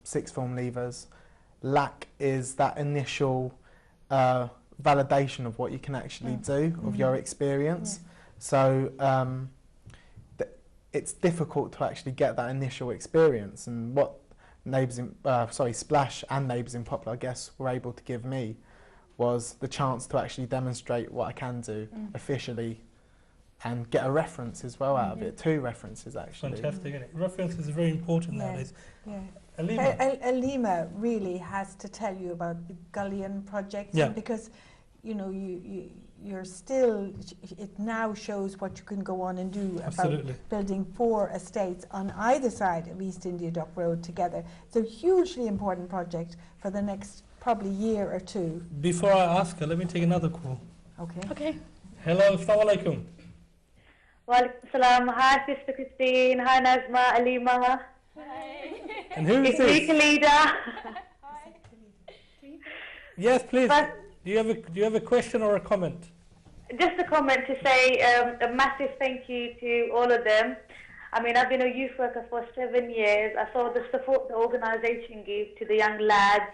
sixth form leavers lack is that initial validation of what you can actually do, of your experience. So it's difficult to actually get that initial experience, and what Splash and Neighbours in Poplar, I guess, were able to give me was the chance to actually demonstrate what I can do officially and get a reference as well out of it, 2 references actually. Fantastic, isn't it? References are very important nowadays. Yeah. Alima really has to tell you about the Gullion project, because you know you're still, it now shows what you can go on and do about building 4 estates on either side of East India Dock Road together. It's a hugely important project for the next probably year or 2. Before I ask her, let me take another call. Okay. Hello, assalamu alaikum. Walaikum salam. Hi, Sister Christine. Hi, Nazma, Alima. Hi. And who is this? It's Leader. Hi. Yes, please. Do you have a question or a comment? Just a comment to say a massive thank you to all of them. I mean, I've been a youth worker for 7 years. I saw the support the organisation gave to the young lads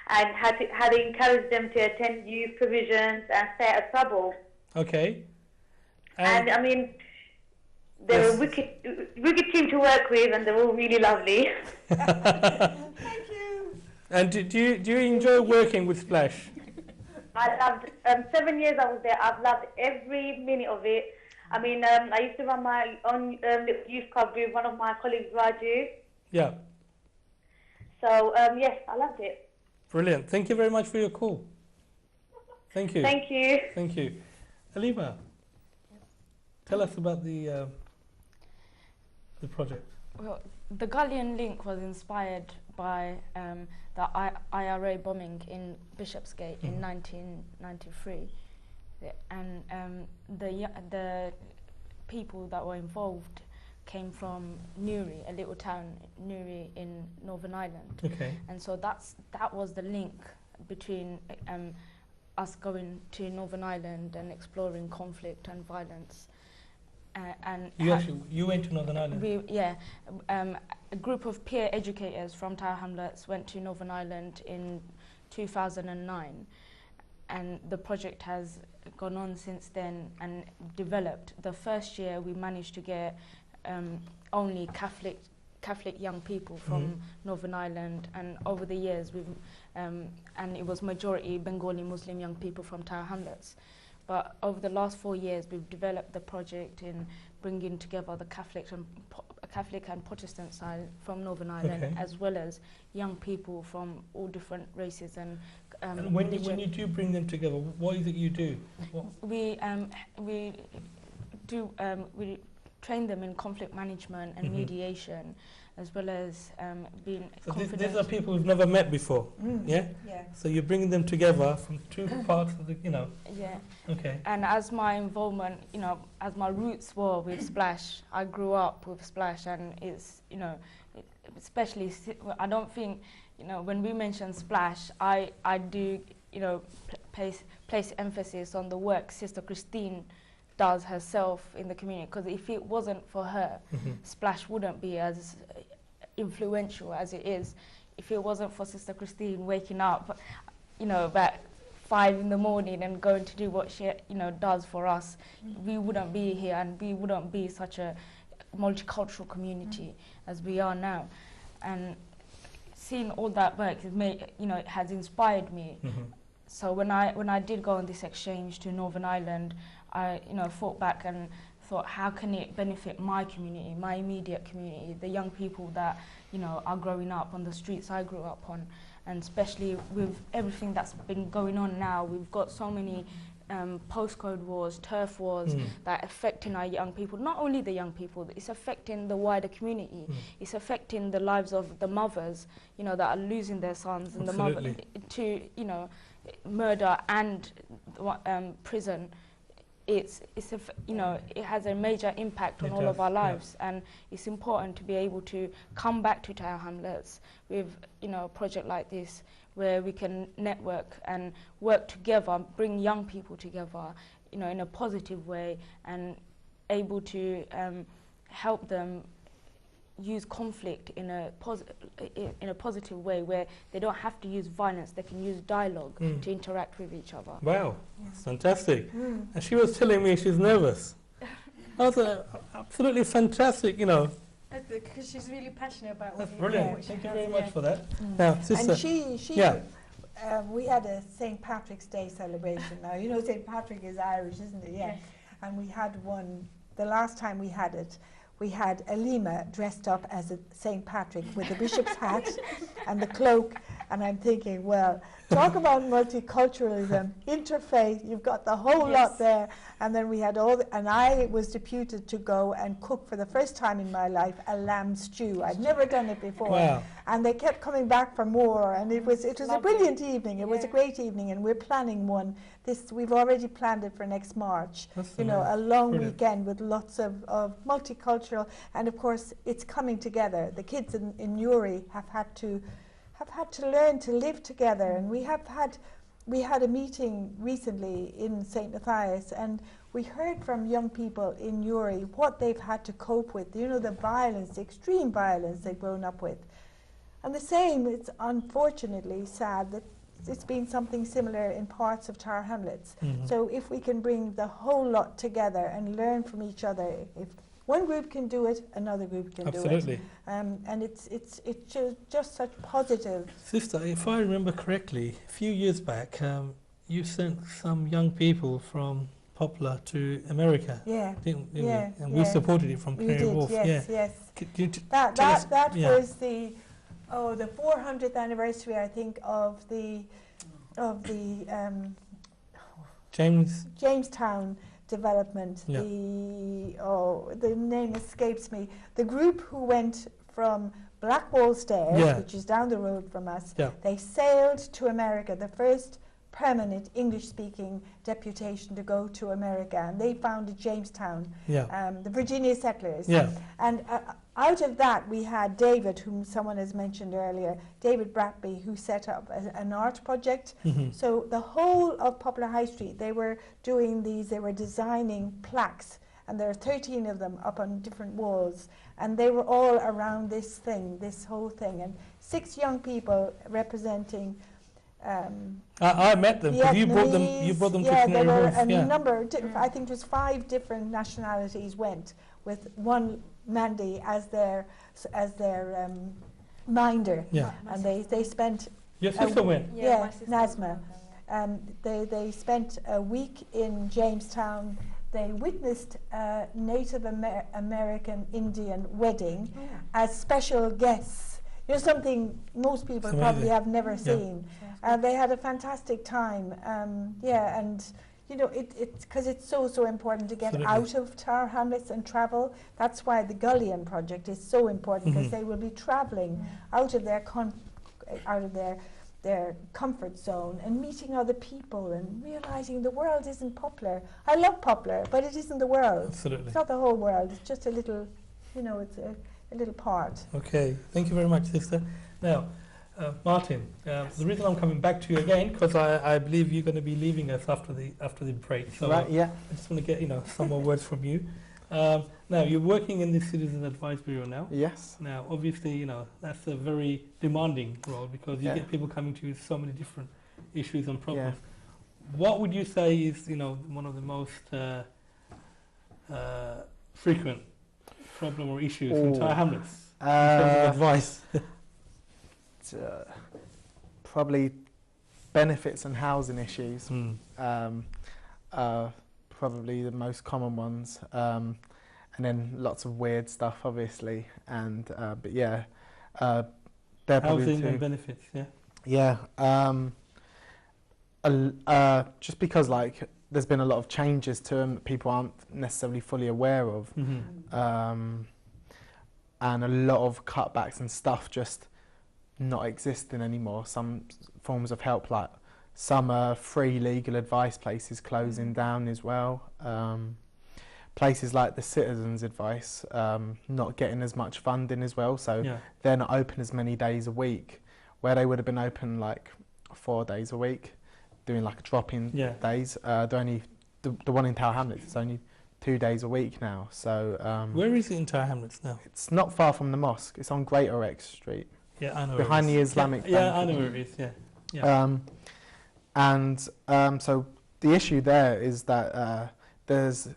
and how they encouraged them to attend youth provisions and stay out of trouble. Okay. And I mean, they're a wicked team to work with, and they're all really lovely. Thank you. And do you enjoy working with Splash? I loved 7 years I was there. I've loved every minute of it. I mean, I used to run my own youth club with one of my colleagues, Raju. Yeah. So yes, I loved it. Brilliant. Thank you very much for your call. Thank you. Thank you. Thank you. Alima, tell us about the project. Well, the Gullion link was inspired by the IRA bombing in Bishopsgate in 1993, and the people that were involved came from Newry, a little town, Newry in Northern Ireland. Okay. And so that was the link between us going to Northern Ireland and exploring conflict and violence. And you went to Northern Ireland? A group of peer educators from Tower Hamlets went to Northern Ireland in 2009, and the project has gone on since then and developed. The first year we managed to get only Catholic young people from Northern Ireland, and over the years we've and it was majority Bengali Muslim young people from Tower Hamlets. But over the last 4 years, we've developed the project in bringing together the Catholic and Protestant side from Northern Ireland, as well as young people from all different races and when you do bring them together, what is it you do? We train them in conflict management and mediation, as well as being confident. These are people we've never met before, yeah? So you're bringing them together from 2 parts of the, Yeah. Okay. And as my involvement, as my roots were with Splash, I grew up with Splash, and it's, especially, I don't think, when we mention Splash, I do, place emphasis on the work Sister Christine does herself in the community, because if it wasn't for her, Splash wouldn't be as influential as it is. If it wasn't for Sister Christine waking up, about 5 in the morning and going to do what she, does for us, we wouldn't be here, and we wouldn't be such a multicultural community as we are now. And seeing all that work has made, it has inspired me. So when I did go on this exchange to Northern Ireland, I thought back and thought, how can it benefit my community, my immediate community, the young people that are growing up on the streets I grew up on, and especially with everything that's been going on now. We've got so many postcode wars, turf wars that are affecting our young people. Not only the young people, it's affecting the wider community. It's affecting the lives of the mothers, that are losing their sons, and the mother to murder and prison. It has a major impact on all of our lives, and it's important to be able to come back to Tower Hamlets with a project like this, where we can network and work together, bring young people together, in a positive way, and able to help them, use conflict in a positive way, where they don't have to use violence, they can use dialogue to interact with each other. Wow, fantastic. And she was telling me she's nervous. That was absolutely fantastic, you know. Because she's really passionate about That's brilliant. Thank you very much for that. Now, sister. And we had a St. Patrick's Day celebration. Now, you know, St. Patrick is Irish, isn't it? Yeah. And we had one, the last time we had it, we had Alima dressed up as a St. Patrick with the bishop's hat and the cloak. And I'm thinking, well, talk about multiculturalism, interfaith, you've got the whole lot there. And then we had and I was deputed to go and cook for the first time in my life a lamb stew. I'd never done it before. Wow. And they kept coming back for more, and it was a brilliant evening. It was a great evening, and we're planning one. We've already planned it for next March. That's a long weekend with lots of multicultural, and of course it's coming together. The kids in Newry have had to learn to live together, and we had a meeting recently in St. Matthias, and we heard from young people in Newry what they've had to cope with, you know, the violence, the extreme violence they've grown up with. And the same, it's unfortunately sad that it's been something similar in parts of Tower Hamlets. So if we can bring the whole lot together and learn from each other, if one group can do it, another group can do it. And it's just such positive. Sister, if I remember correctly, a few years back, you sent some young people from Poplar to America. Didn't you? And we supported it from Canary Wharf. Yes. That was the 400th anniversary, I think, of the Jamestown development. The name escapes me. The group who went from Blackwall Stairs, which is down the road from us, they sailed to America, the first permanent English-speaking deputation to go to America, and they founded Jamestown, the Virginia settlers. And out of that, we had David, whom someone has mentioned earlier, David Bratby, who set up an art project. So the whole of Poplar High Street, they were doing these, they were designing plaques, and there are 13 of them up on different walls, and they were all around this thing, this whole thing, and 6 young people representing I met them. You brought them to Canary Wharf. A number. I think it was 5 different nationalities went, with one Mandy as their minder. And they spent. Your sister went. Nazma. They spent a week in Jamestown. They witnessed a Native American Indian wedding as special guests. You know, something most people probably have never seen. They had a fantastic time. And you know, because it's so important to get out of Tower Hamlets and travel. That's why the Gullion project is so important, because they will be travelling out of their comfort zone and meeting other people and realising the world isn't Poplar. I love Poplar, but it isn't the world. Absolutely. It's not the whole world. It's just a little, you know, it's a little part. Okay, thank you very much, sister. Now, Martin, the reason I'm coming back to you again, because I believe you're going to be leaving us after the break. So I just want to get some more words from you. Now, you're working in the Citizen Advice Bureau now. Yes. Now, obviously, that's a very demanding role, because you get people coming to you with so many different issues and problems. What would you say is, one of the most frequent problem or issues in Tower Hamlets in terms of advice? Probably benefits and housing issues. Probably the most common ones, and then lots of weird stuff, obviously. And but they're housing and benefits. Just because there's been a lot of changes to them that people aren't necessarily fully aware of, and a lot of cutbacks and stuff just not existing anymore. Some forms of help, like some free legal advice places closing down as well. Places like the Citizens Advice not getting as much funding as well, so they're not open as many days a week, where they would have been open 4 days a week, doing drop-in days. They're only the one in Tower Hamlets is only 2 days a week now. So where is it in Tower Hamlets now? It's not far from the mosque. It's on Greater X Street. Yeah, I know. Behind the Islamic Bank. Yeah, I know where it is. Yeah. So the issue there is that there's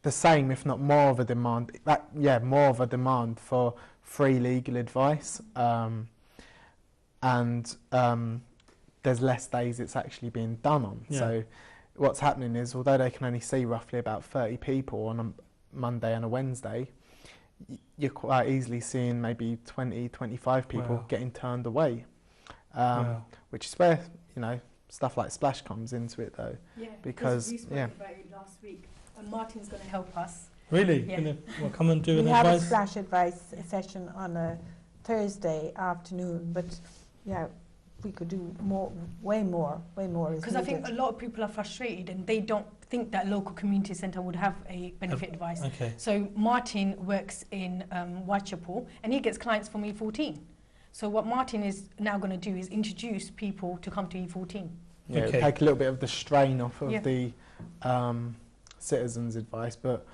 the same, if not more of a demand. More of a demand for free legal advice, and there's less days it's actually being done on. Yeah. So what's happening is, although they can only see roughly about 30 people on a Monday and a Wednesday, you're quite easily seeing maybe 20, 25 people getting turned away, which is where, you know, stuff like Splash comes into it, though. Yeah, because we spoke about it last week, and Martin's going to help us. Really? Yeah. We'll come and do an we advice? have a Splash advice session on a Thursday afternoon, but yeah, we could do more, way more. Because I think a lot of people are frustrated and they don't think that local community centre would have a benefit advice. Okay. So Martin works in Whitechapel and he gets clients from E14. So what Martin is now going to do is introduce people to come to E14. Yeah, take a little bit of the strain off of the citizens' advice, but